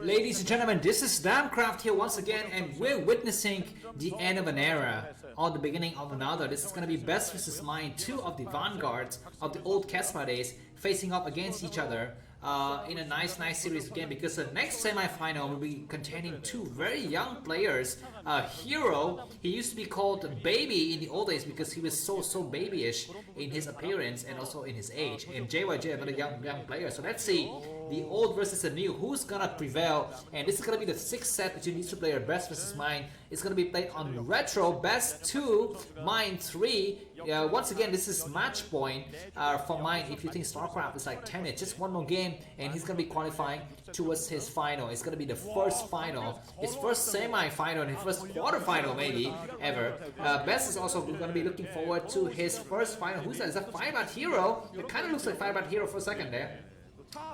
Ladies and gentlemen, this is Damcraft here once again, and we're witnessing the end of an era or the beginning of another. This is going to be Best vs. Mind, two of the vanguards of the old Caspa days facing up against each other in a nice series of game, because the next semi-final will be containing two very young players. Hero, he used to be called Baby in the old days because he was so babyish in his appearance and also in his age, and JYJ, another young player. So let's see the old versus the new, who's gonna prevail. And this is gonna be the sixth set between these two players, Best vs. Mind. It's gonna be played on Retro, Best 2, Mind 3. Once again, this is match point for Mind. If you think StarCraft is like 10, it's just one more game and he's gonna be qualifying towards his final. It's gonna be the first final, his first semi-final and his first quarter-final maybe ever. Best is also gonna be looking forward to his first final. Who's that? Is that Firebird Hero? It kind of looks like Firebird Hero for a second there.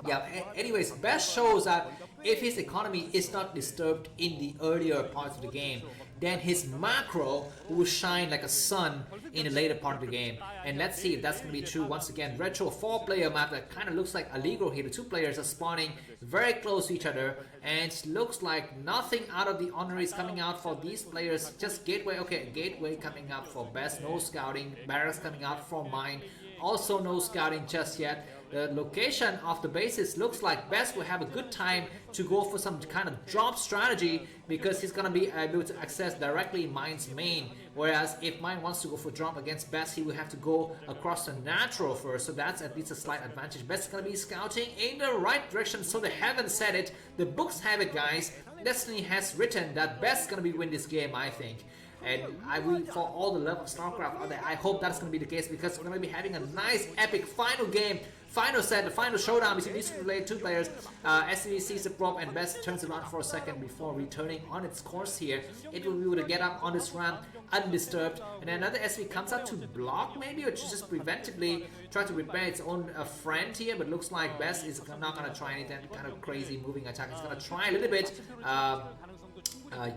Yeah, anyways, Best shows that if his economy is not disturbed in the earlier parts of the game, then his macro will shine like a sun in the later part of the game. And let's see if that's going to be true. Once again, Retro 4-player map that kind of looks like Allegro here. The two players are spawning very close to each other, and it looks like nothing out of the ordinary is coming out for these players. Just Gateway, okay, Gateway coming up for Best, no scouting. Barracks coming out for Mind, also no scouting just yet. The location of the bases looks like Best will have a good time to go for some kind of drop strategy, because he's gonna be able to access directly Mind's main. Whereas if Mind wants to go for drop against Best, he will have to go across the natural first. So that's at least a slight advantage. Best is gonna be scouting in the right direction. So they haven't said it. The books have it, guys. Destiny has written that Best is gonna be win this game, I think. And I will, for all the love of StarCraft out there, I hope that's going to be the case, because we're going to be having a nice epic final game, final set, the final showdown between these two players. SCV sees the prop and Best turns around for a second before returning on its course here. It will be able to get up on this ramp undisturbed, and then another SCV comes out to block maybe, or to just preventively try to repair its own friend here, but looks like Best is not going to try anything kind of crazy moving attack. It's going to try a little bit.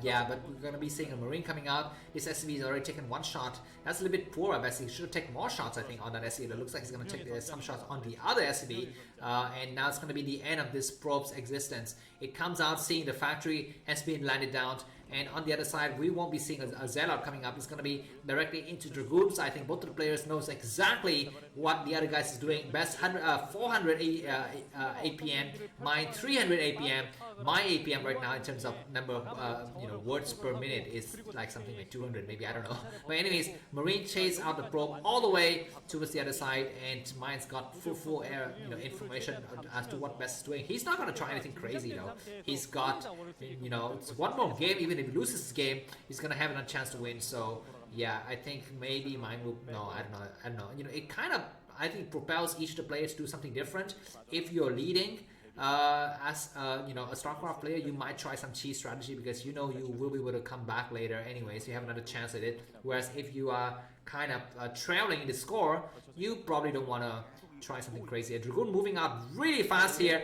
Yeah, but we're going to be seeing a Marine coming out. This SCV has already taken one shot. That's a little bit poor. I he should have taken more shots, I think, on that SCV. It looks like he's going to take some shots on the other SCV. And now it's going to be the end of this probe's existence. It comes out seeing the factory has been landed down. And on the other side, we won't be seeing a Zealot coming up. It's going to be directly into Dragoons. I think both of the players knows exactly what the other guys is doing. Best 400 APM, Mind 300 APM. My APM right now in terms of number of words per minute is like something like 200 maybe, I don't know. But anyways, Marine chase out the probe all the way towards the other side, and Mind's got full air information as to what Best is doing. He's not going to try anything crazy though. He's got it's one more game. Even if he loses this game, he's gonna have a chance to win. So yeah, I think maybe Mind will. No, I don't know. It kind of, I think, propels each of the players to do something different. If you're leading as a StarCraft player, you might try some cheese strategy, because you will be able to come back later anyways. You have another chance at it. Whereas if you are kind of trailing in the score, you probably don't want to try something crazy. Dragoon moving up really fast here.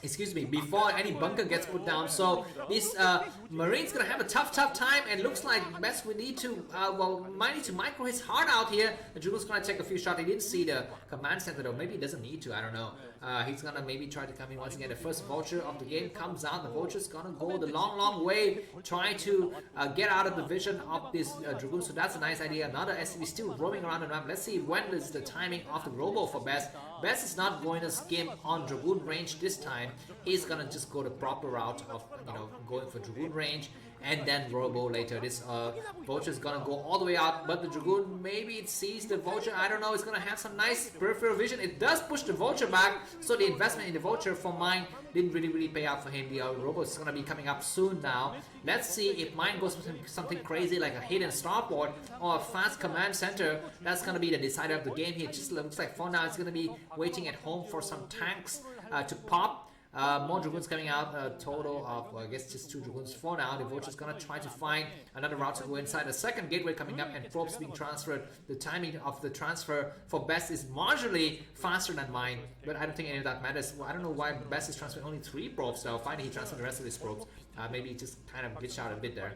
Excuse me, before any bunker gets put down. So this Marine's gonna have a tough time, and looks like Best will need to might need to micro his heart out here. The Dragoon's gonna take a few shots. He didn't see the command center though. Maybe he doesn't need to, I don't know. He's gonna maybe try to come in once again. The first vulture of the game comes out. The vulture's gonna go the long way, trying to get out of the vision of this Dragoon. So that's a nice idea. Another SCV still roaming around the map. Let's see when is the timing of the robo for Best. Best is not going to skim on Dragoon range this time. He's gonna just go the proper route of going for Dragoon range and then robo later. This vulture is gonna go all the way out, but the Dragoon, maybe it sees the vulture, I don't know. It's gonna have some nice peripheral vision. It does push the vulture back, so the investment in the vulture for Mind didn't really pay out for him. The robo is gonna be coming up soon now. Let's see if Mind goes for something crazy like a hidden starport or a fast command center. That's gonna be the decider of the game here. It just looks like for now it's gonna be waiting at home for some tanks to pop. More Dragoons coming out, a total of, well, I guess just 2 Dragoons for now. The Vulture's gonna try to find another route to go inside. A second gateway coming up and probes being transferred. The timing of the transfer for Best is marginally faster than mine, but I don't think any of that matters. Well, I don't know why Best is transferring only 3 probes, so finally he transferred the rest of his probes. Maybe he just kind of glitched out a bit there.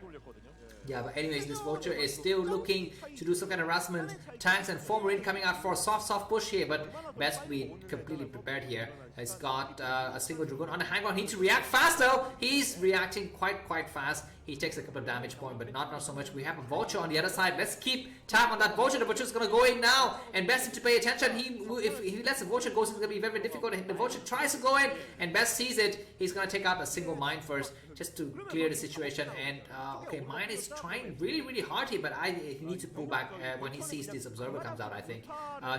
Yeah, but anyways, this Vulture is still looking to do some kind of harassment. Tanks and 4 Marine coming out for a soft push here, but Best to be completely prepared here. He's got a single Dragoon on the high ground. He needs to react fast though. He's reacting quite fast. He takes a couple of damage points, but not so much. We have a Vulture on the other side. Let's keep tab on that Vulture. The Vulture's gonna go in now, and Best needs to pay attention. If he lets the Vulture go, it's gonna be very difficult. The Vulture tries to go in, and Best sees it. He's gonna take out a single mine first, just to clear the situation. And okay, Mine is trying really hard here, but he needs to pull back when he sees this Observer comes out. I think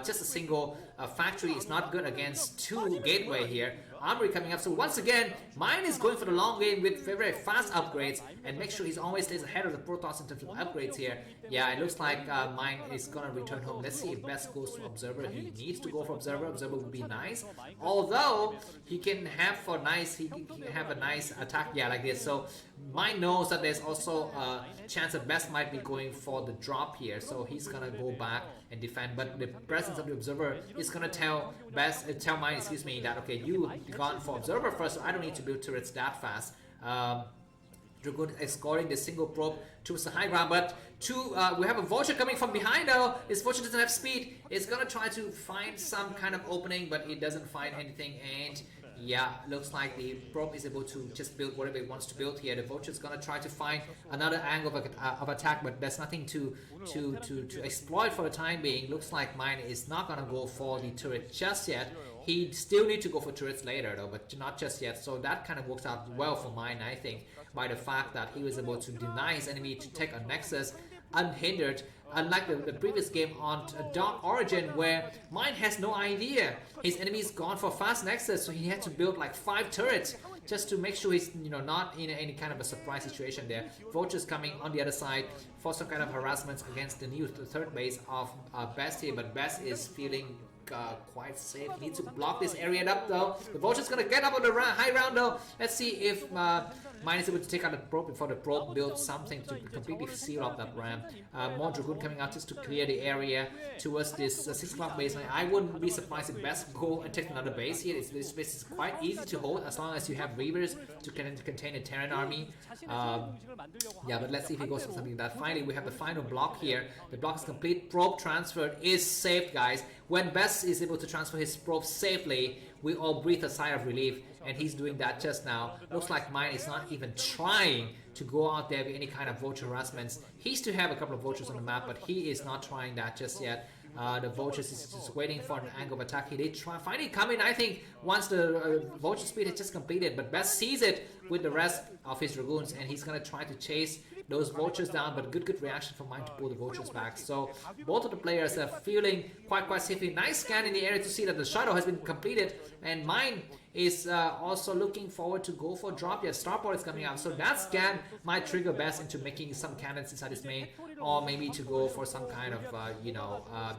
just a single factory is not good against 2 gateway here. Armory coming up, so once again Mine is going for the long game with very fast upgrades, and make sure he always stays ahead of the Protoss in terms of upgrades here. Yeah, it looks like Mine is gonna return home. Let's see if Best goes for Observer. He needs to go for Observer. Observer would be nice, although he can have he can have a nice attack, yeah, like this. So Mine knows that there's also a chance that Best might be going for the drop here, so he's gonna go back and defend. But the presence of the Observer is gonna tell Mine, excuse me, that okay, you gone for Observer first, so I don't need to build turrets that fast. Dragoon escorting the single probe towards the high ground, but we have a Vulture coming from behind though. This Vulture doesn't have speed. It's gonna try to find some kind of opening, but it doesn't find anything, and yeah, looks like the probe is able to just build whatever it wants to build here. The Vulture is gonna try to find another angle of attack, but there's nothing to exploit for the time being. Looks like Mine is not gonna go for the turret just yet. He still need to go for turrets later though, but not just yet. So that kind of works out well for Mine, I think, by the fact that he was able to deny his enemy to take a Nexus unhindered, unlike the previous game on Dark Origin, where Mine has no idea his enemy's gone for fast Nexus, so he had to build like 5 turrets just to make sure he's not in any kind of a surprise situation there. Vulture's coming on the other side for some kind of harassments against the new third base of Best here, but Best is feeling quite safe. He needs to block this area up though. The Vulture's gonna get up on the high ground though. Let's see if Mine is able to take out the probe before the probe builds something to completely seal up that ramp. More Dragoon coming out just to clear the area towards this 6 o'clock base. I wouldn't be surprised if Best go and take another base here. This base is quite easy to hold as long as you have Reavers to contain a Terran army. Yeah, but let's see if he goes for something like that. Finally, we have the final block here. The block is complete. Probe transferred is saved, guys. When Best is able to transfer his probe safely, we all breathe a sigh of relief, and he's doing that just now. Looks like Mine is not even trying to go out there with any kind of Vulture harassments. He used to have a couple of Vultures on the map, but he is not trying that just yet. The Vultures is just waiting for an angle of attack. He did finally come in, I think, once the Vulture speed is just completed, but Best sees it with the rest of his Dragoons, and he's gonna try to chase those Vultures down, but good reaction from Mine to pull the Vultures back. So both of the players are feeling quite safely. Nice scan in the area to see that the Shadow has been completed, and Mine is also looking forward to go for drop. Yeah, Starport is coming out, so that scan might trigger Best into making some cannons inside his main, or maybe to go for some kind of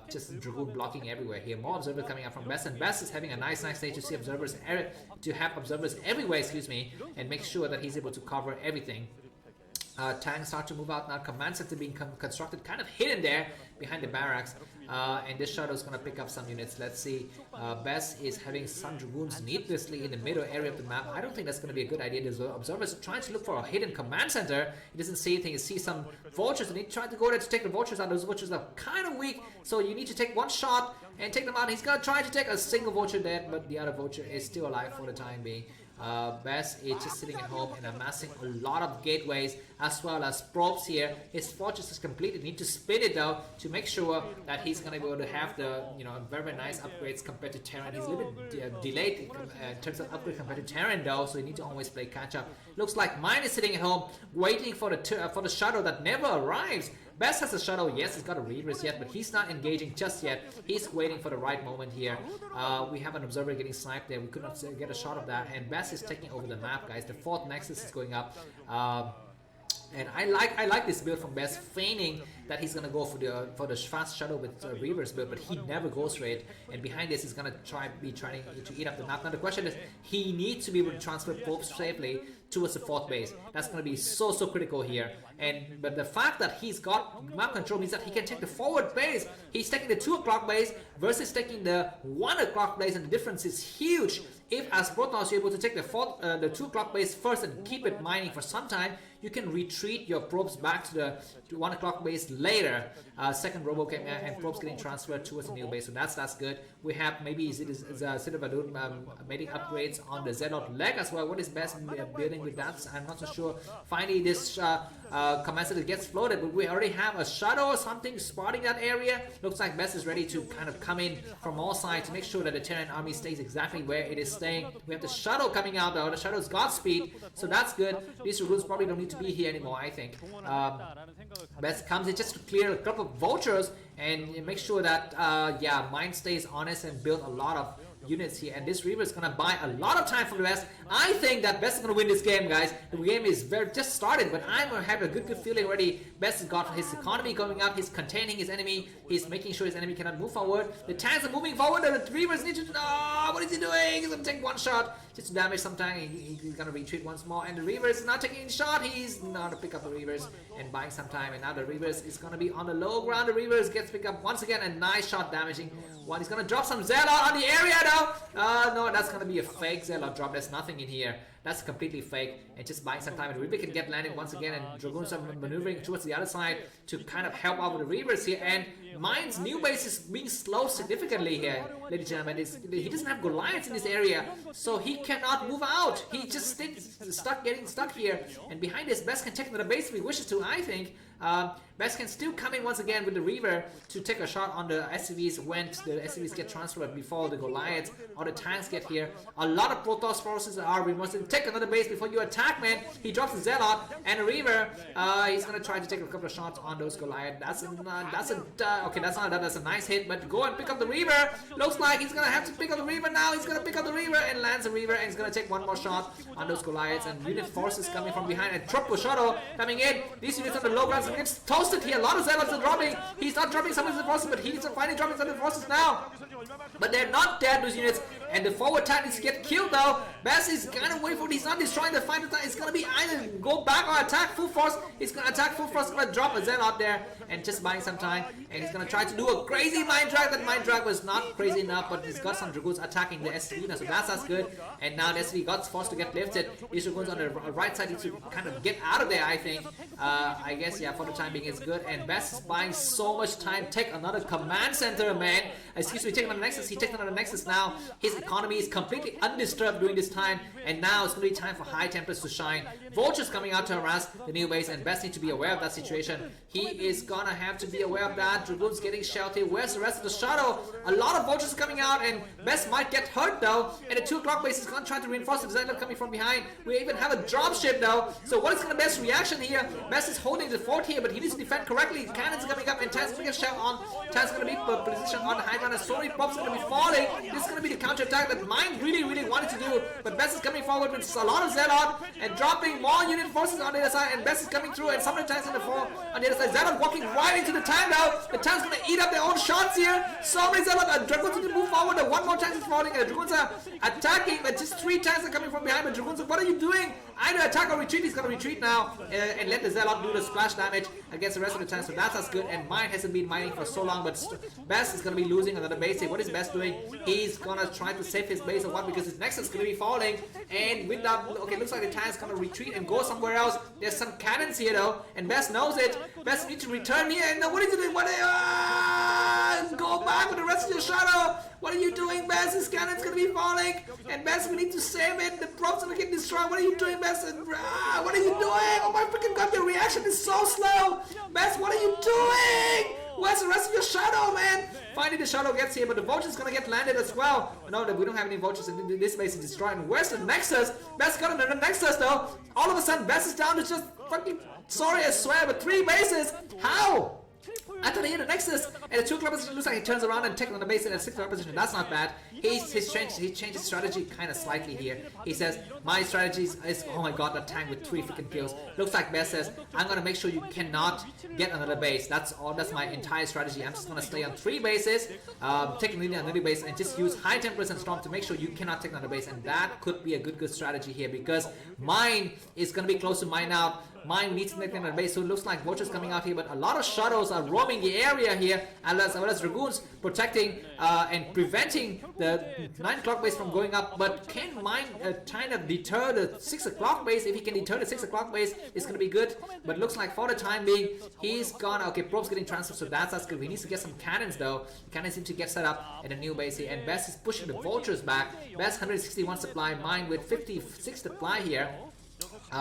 just Dragoon blocking everywhere here. More Observers coming out from Best, and Best is having a nice day to see Observers everywhere, excuse me, and make sure that he's able to cover everything. Tanks start to move out now. Command center being constructed, kind of hidden there behind the barracks. And this Shadow is going to pick up some units. Let's see. Best is having some Dragoons needlessly in the middle area of the map. I don't think that's going to be a good idea. The Observers are trying to look for a hidden command center. He doesn't see anything. He sees some Vultures, and he tried to go there to take the Vultures out. Those Vultures are kind of weak, so you need to take one shot and take them out. He's going to try to take a single Vulture dead, but the other Vulture is still alive for the time being. Best is just sitting at home and amassing a lot of gateways as well as probes here. His fortress is completed. Need to spin it though to make sure that he's gonna be able to have the very nice upgrades compared to Terran. He's a little bit delayed in terms of upgrade compared to Terran though, so you need to always play catch up. Looks like Mine is sitting at home waiting for the Shadow that never arrives. Best has a Shadow, yes, he's got a Reavers yet, but he's not engaging just yet. He's waiting for the right moment here. We have an Observer getting sniped there. We could not get a shot of that, and Best is taking over the map, guys. The 4th Nexus is going up. And I like this build from Best, feigning that he's gonna go for the fast shadow with Reaver's build, but he never goes for it. And behind this, he's gonna trying to eat up the map. Now the question is, he needs to be able to transfer probes safely towards the 4th base. That's gonna be so critical here. But the fact that he's got map control means that he can take the forward base. He's taking the 2 o'clock base versus taking the 1 o'clock base, and the difference is huge. If as Protoss you're able to take the 2 o'clock base first and keep it mining for some time, you can retreat your probes back to the 1 o'clock base later. Second robo and probes getting transferred towards the new base, so that's good. We have maybe Sidavadoon making upgrades on the Zealot leg as well. What is best building with that? I'm not so sure. Finally, this command center gets floated, but we already have a shadow or something spotting that area. Looks like Best is ready to kind of come in from all sides to make sure that the Terran army stays exactly where it is staying. We have the shadow coming out though. The shadow's got speed, so that's good. These Dragoons probably don't need to be here anymore, I think. Best comes in just to clear a couple of vultures and make sure that Mind stays honest and build a lot of units here, and this Reaver is gonna buy a lot of time from the Best. I think that Best is gonna win this game, guys. The game is just started, but I'm gonna have a good feeling already. Best has got his economy going up, he's containing his enemy, he's making sure his enemy cannot move forward. The tanks are moving forward, and the Reavers need to, what is he doing? He's gonna take one shot just to damage sometime. He's gonna retreat once more, and the Reavers is not taking a shot. He's not to pick up the Reavers and buying some time, and now the Reavers is gonna be on the low ground. The Reavers gets picked up once again, and nice shot damaging one. He's gonna drop some Zealot on the area now. No, that's gonna be a fake Zealot drop. There's nothing in here. That's completely fake, and just buying some time. And Reaver can get landed once again, and Dragoons are maneuvering towards the other side to kind of help out with the Reavers here. And Mind's new base is being slowed significantly here, ladies and gentlemen. He doesn't have Goliaths in this area, so he cannot move out. He just getting stuck here. And behind this, Best can take another base if he wishes to, I think. Best can still come in once again with the Reaver to take a shot on the SCVs when the SCVs get transferred before the Goliaths or the tanks get here. A lot of Protoss forces are removed. Take another base before you attack, man. He drops the Zealot and a Reaver. He's gonna try to take a couple of shots on those Goliaths. That's a nice hit, but go and pick up the Reaver. Looks like he's gonna have to pick up the Reaver now. He's gonna pick up the Reaver and lands the Reaver, and he's gonna take one more shot on those Goliaths. And unit forces coming from behind, and Tropo Shadow coming in. These units on the low ground gets toasted here. A lot of Zealots are dropping. He's not dropping some of his forces, but he's finally dropping some of his forces now. But they're not dead, those units. And the forward tactics get killed now. Best is kind of waiting for it. He's not destroying the final time. It's going to be either go back or attack full force. He's going to attack full force. He's going to drop a Zealot there and just buying some time. And he's going to try to do a crazy Mind Drag. That Mind Drag was not crazy enough, but he's got some Dragoons attacking the SCV now. So that's good. And now the SCV got forced to get lifted. These Dragoons on the right side need to kind of get out of there, I think. I guess, yeah, for the time being it's good. And Best is buying so much time. Take another command center, man. Excuse me, take another Nexus. He takes another Nexus now. His economy is completely undisturbed during this time, and now it's going to be time for High Templars to shine. Vultures coming out to harass the new base, and Best need to be aware of that situation. He is gonna have to be aware of that. Dragoons getting sheltered. Where's the rest of the shadow? A lot of Vultures coming out, and Best might get hurt though. And the 2 o'clock base is gonna try to reinforce the Zealot coming from behind. We even have a dropship though. So what is gonna Best's reaction here? Best is holding the fort here, but he needs to defend correctly. Cannons coming up, and Tanks gonna get shell on. Tanks gonna be positioned on the high ground. Sorry, Pop's gonna be falling. This is gonna be the counter attack that Mind really wanted to do, but Best is coming forward with a lot of Zealot and dropping more unit forces on the other side, and Best is coming through, and some of the tanks on the floor on the other side. Zealot walking right into the tank now. The tank's gonna eat up their own shots here. So many Zealot, and Dragoons need to move forward. One more tank is falling, and the Dragoons are attacking, but just 3 tanks are coming from behind. But Dragoons, what are you doing? Either attack or retreat. He's gonna retreat now and let the Zealot do the splash damage against the rest of the tanks. So that's good. And Mind hasn't been mining for so long, but Best is gonna be losing another base here. What is Best doing? He's gonna try to save his base or what, because his Nexus is gonna be falling. And with that, okay, looks like the tank's gonna retreat and go somewhere else. There's some cannons here though, and Best knows it. Best needs to return here. And what is he doing? Go back with the rest of your shadow. What are you doing, Best? His cannon's gonna be falling, and Best, we need to save it. The props gonna get destroyed. What are you doing, Best? What are you doing? Oh my freaking god, your reaction is so slow. Best, what are you doing? Where's the rest of your shadow, man? Finally, the shadow gets here, but the vulture's gonna get landed as well. No, we don't have any vultures, and this base is destroyed. And where's the Nexus? Best got another Nexus though. All of a sudden, Best is down to just fucking, sorry, I swear, but 3 bases. How? After they hit the Nexus and the 2 o'clock position, looks like he turns around and takes on the base in the 6 o'clock position. That's not bad. He changed his strategy kind of slightly here. He says, my strategy is, oh my god, that tank with 3 freaking kills. Looks like Best says, I'm gonna make sure you cannot get another base. That's all. That's my entire strategy. I'm just gonna stay on 3 bases, take Lilia another base, and just use High Templars and Storm to make sure you cannot take another base. And that could be a good strategy here, because mine is gonna be close to mine now. Mine needs to make another base, so it looks like Vultures coming out here, but a lot of shadows are roaming the area here, as well as Dragoons protecting and preventing the 9 o'clock base from going up. But can mine trying to deter the 6 o'clock base? If he can deter the 6 o'clock base, it's going to be good. But looks like for the time being, he's gone. Okay, Probe's getting transferred, so that's good. We need to get some cannons though. Cannons need to get set up at a new base here, and Best is pushing the Vultures back. Best 161 supply, mine with 56 supply here.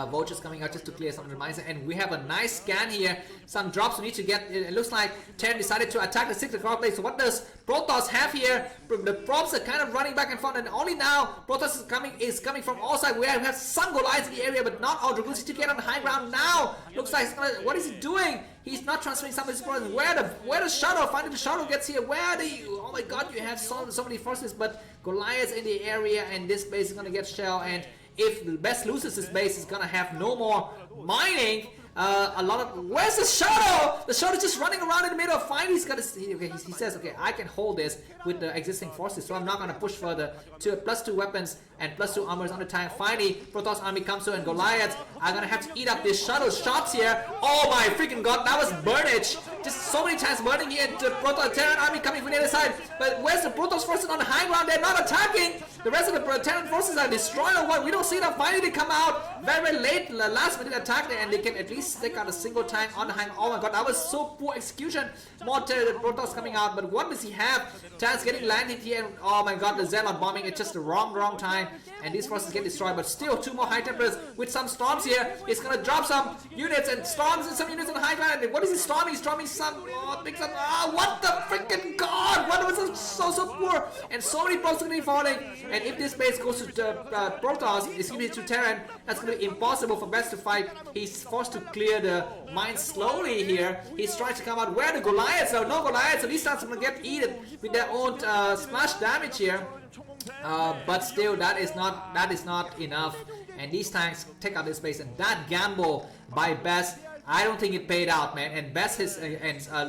Vultures coming out just to clear some of the mines, and we have a nice scan here. Some drops we need to get. It looks like Terran decided to attack the 6 o'clock place. So what does Protoss have here? The props are kind of running back and forth, and only now Protoss is coming from all sides. We have some Goliaths in the area, but not all. Dragoons to get on the high ground now. Looks like what is he doing? He's not transferring some of his forces. Where the shuttle? Finally the shuttle gets here. Oh my god, you have so many forces, but Goliaths in the area, and this base is gonna get shell. And if the Best loses this base, is gonna have no more mining. Where's the shuttle? The shuttle is just running around in the middle. Finally, he's gonna see. Okay, he says, okay, I can hold this with the existing forces, so I'm not gonna push further. +2 weapons and +2 armors on the tank. Finally, Protoss army comes through, and Goliaths are gonna have to eat up this shuttle shots here. Oh my freaking god, that was burnage! Just so many times burning here. The Protoss Terran army coming from the other side. But where's the Protoss forces on the high ground? They're not attacking. The rest of the Terran forces are destroyed or what? We don't see them. Finally, they come out very late, last minute attack, and they can at least stick out a single tank on the hang. Oh my god, that was so poor execution. More Protoss coming out, but what does he have? Tanks getting landed here, and oh my god, the Zealot bombing at just the wrong time, and these forces get destroyed. But still, 2 more High Templars with some storms here. It's gonna drop some units and storms and some units on the high ground. And what is he storming? He's storming some. What the freaking god? What was so poor? And so many probes are falling. And if this base goes to Protoss, it's gonna be to Terran. That's gonna be impossible for Best to fight. He's forced to clear the mines slowly here. He's trying to come out. Where the Goliaths? So no Goliaths. So these tanks are gonna get eaten with their own splash damage here. But still, that is not enough. And these tanks take out this base, and that gamble by Best, I don't think it paid out, man. And Best is,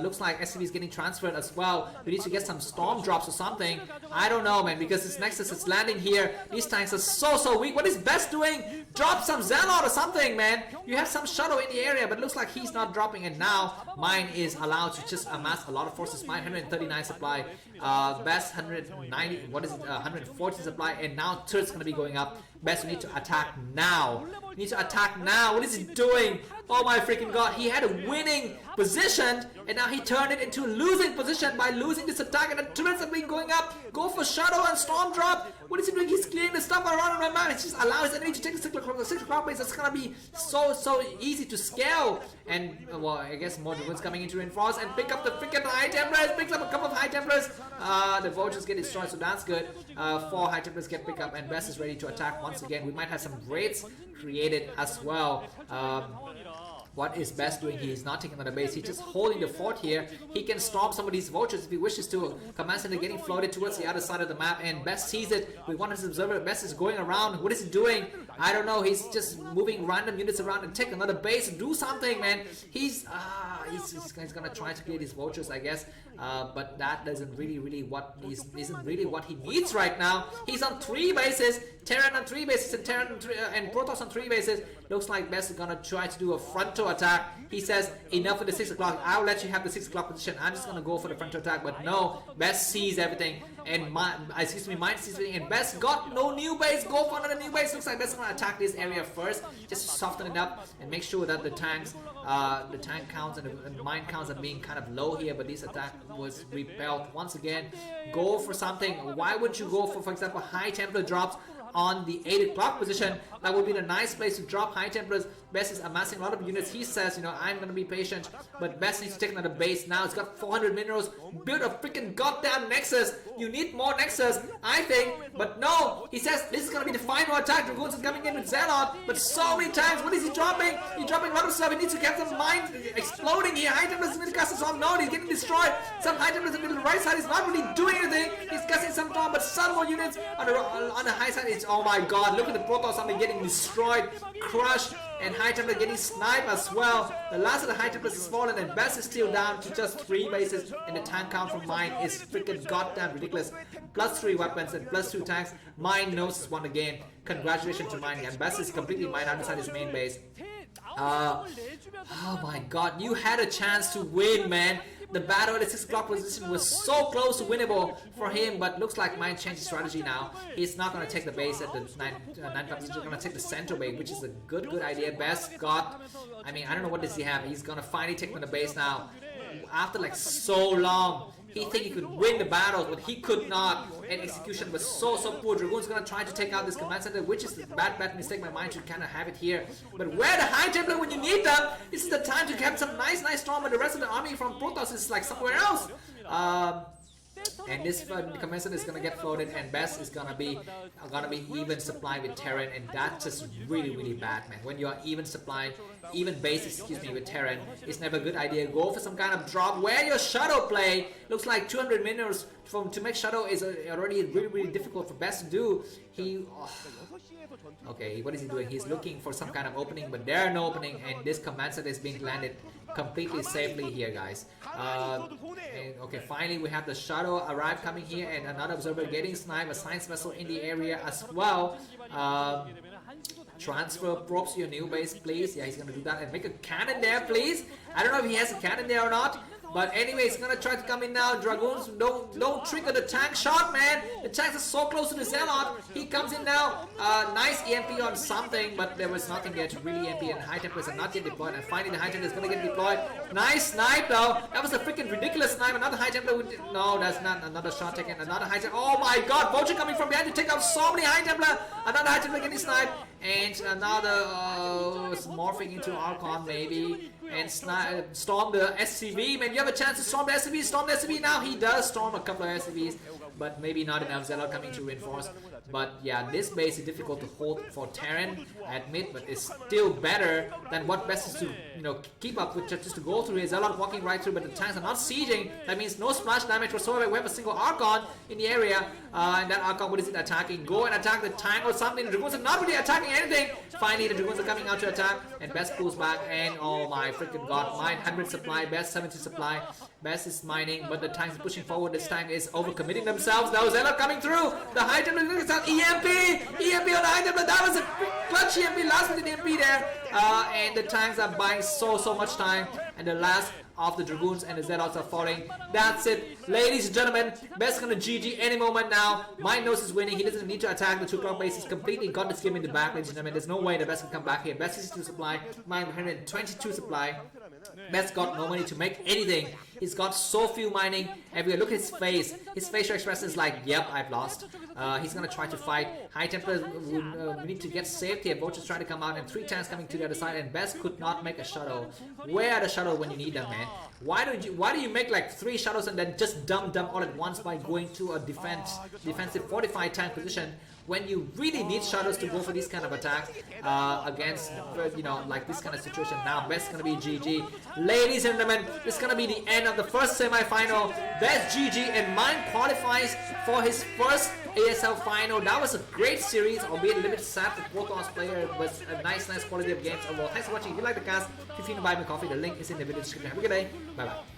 looks like SCV is getting transferred as well. We need to get some storm drops or something. I don't know, man, because this Nexus is landing here. These tanks are so weak. What is Best doing? Drop some Zealot or something, man. You have some shuttle in the area, but it looks like he's not dropping. And now mine is allowed to just amass a lot of forces. Mine 139 supply. Best 190. What is it? 140 supply. And now turret's gonna be going up. Best, we need to attack now. We need to attack now. What is he doing? Oh my freaking god. He had a winning position, and now he turned it into a losing position by losing this attack, and the turrets have been going up. Go for shuttle and storm drop. What is he doing? He's clearing the stuff around my map. It just allows his enemy to take the 6 o'clock base. That's gonna be so easy to scale. And well, I guess more Dragoons coming into reinforce and pick up the freaking High Templars. Picks up a couple of High Templars. The Vultures get destroyed, so that's good. 4 High Templars get picked up, and Best is ready to attack once again. We might have some raids created as well. What is Best doing? He is not taking another base. He's just holding the fort here. He can storm some of these Vultures if he wishes to. Command Center getting floated towards the other side of the map, and Best sees it. We want his observer. Best is going around. What is he doing? I don't know. He's just moving random units around and take another base and do something, man. He's gonna try to clear these Vultures, I guess. But that isn't really what he needs right now. He's on 3 bases. Terran on 3 bases and Protoss on 3 bases. Looks like Best is gonna try to do a frontal attack. He says, enough with the 6 o'clock. I'll let you have the 6 o'clock position. I'm just gonna go for the frontal attack. But no, Best sees everything, and mine sees everything. And Best got no new base. Go for another new base. Looks like Best is gonna attack this area first, just to soften it up and make sure that the tank counts and the mine counts are being kind of low here. But this attack was repelled once again. Go for something. Why would you go for example, High Templar drops on the 8 o'clock position. That would be the nice place to drop High Templars. Best is amassing a lot of units. He says, you know, I'm gonna be patient, but Best needs to take another base now. It's got 400 minerals. Build a freaking goddamn Nexus. You need more Nexus, I think, but no. He says this is gonna be the final attack. Dragoons are coming in with Zealot, but so many times. What is he dropping? He's dropping a lot of stuff. He needs to get some mines exploding here. High Templars is going to cast some node. He's getting destroyed. Some High Templars in the right side. He's not really doing anything. He's casting some storm, but some more units on the high side. It's, oh my god, look at the Protoss Army getting destroyed, crushed, and High Templar getting sniped as well. The last of the High Templars is fallen, and Best is still down to just 3 bases, and the tank count from Mine is freaking goddamn ridiculous. Plus 3 weapons and plus 2 tanks. Mine knows it's won the game. Congratulations to Mine, and Best is completely mined out inside his main base. Oh my god, you had a chance to win, man. The battle at the 6 o'clock position was so close to winnable for him, but looks like Mine changed his strategy now. He's not going to take the base at the 9 o'clock position. He's going to take the center base, which is a good idea. Best got, I mean, I don't know what does he have. He's going to finally take on the base now. After like so long, he think he could win the battles, but he could not, and execution was so poor. Dragoon's gonna try to take out this command center, which is a bad mistake. My mind should kind of have it here, but where the High Templar when you need them? This is the time to get some nice storm, but the rest of the army from Protoss is like somewhere else. And this command center is gonna get floated, and Best is gonna be even supply with Terran, and that's just really bad, man. When you are even supply, even base, excuse me, with Terran, it's never a good idea. Go for some kind of drop. Where your Shadow play looks like 200 minerals to make Shadow is already really difficult for Best to do. Okay, what is he doing? He's looking for some kind of opening, but there are no opening, and this command set is being landed completely safely here, guys. Okay, finally we have the Shadow arrive coming here, and another observer getting sniped, a science vessel in the area as well. Transfer probes to your new base, please. Yeah, he's gonna do that, and make a cannon there, please. I don't know if he has a cannon there or not. But anyway, he's gonna try to come in now. Dragoons, don't trigger the tank shot, man. The tanks are so close to the Zealot. He comes in now. Nice EMP on something, but there was nothing there to really EMP, and High Templars are not yet deployed. And finally, the High Templar is gonna get deployed. Nice snipe though. That was a freaking ridiculous snipe. Another High Templar would. No, that's not another shot taken. Another High Templar. Oh my God! Vulture coming from behind to take out so many High Templar. Another High Templar getting sniped, and another morphing into Archon maybe. And storm the SCV, man. You have a chance to storm the SCV. Storm the SCV now. He does storm a couple of SCVs, but maybe not enough. Zealot coming to reinforce. But yeah, this base is difficult to hold for Terran, I admit, but it's still better than what Best is to, you know, keep up with, just to go through here. Zealot walking right through, but the tanks are not sieging. That means no splash damage whatsoever. We have a single Archon in the area, and that Archon, what is it attacking? Go and attack the tank or something. The Dragoons are not really attacking anything. Finally, the Dragoons are coming out to attack, and Best pulls back, and oh my freaking god, Mine 100 supply, Best 70 supply. Best is mining, but the tanks are pushing forward. This tank is overcommitting themselves. Now Zealot coming through. The High Templar is out. EMP on the High Templar. That was a clutch EMP, last minute EMP there. And the tanks are buying so much time. And the last of the Dragoons and the Zealots are falling. That's it, ladies and gentlemen. Best gonna GG any moment now. Mine knows he's winning. He doesn't need to attack. The 2 o'clock base. He's completely got this game in the back, ladies and gentlemen. There's no way the Best can come back here. Best is 2 supply. Mine 122 supply. Best got no money to make anything. He's got so few mining. And we look at his face. His facial expression is like, yep, I've lost. He's gonna try to fight. High Templars we need to get saved here. Vulture's trying to come out, and 3 tanks coming to the other side, and Best could not make a shuttle. Where are the shuttle when you need them, man? Why do you make like 3 shuttles and then just dump them all at once by going to a defensive fortified tank position when you really need shuttles to go for these kind of attacks against, you know, like this kind of situation? Now Best gonna be GG. Ladies and gentlemen, this is gonna be the end of the first semi-final. Best GG, and Mine qualifies for his first ASL final. That was a great series, albeit a little bit sad for Protoss player, but a nice quality of games overall. Thanks for watching. If you like the cast, feel free to buy me coffee. The link is in the video description. Have a good day. Bye bye.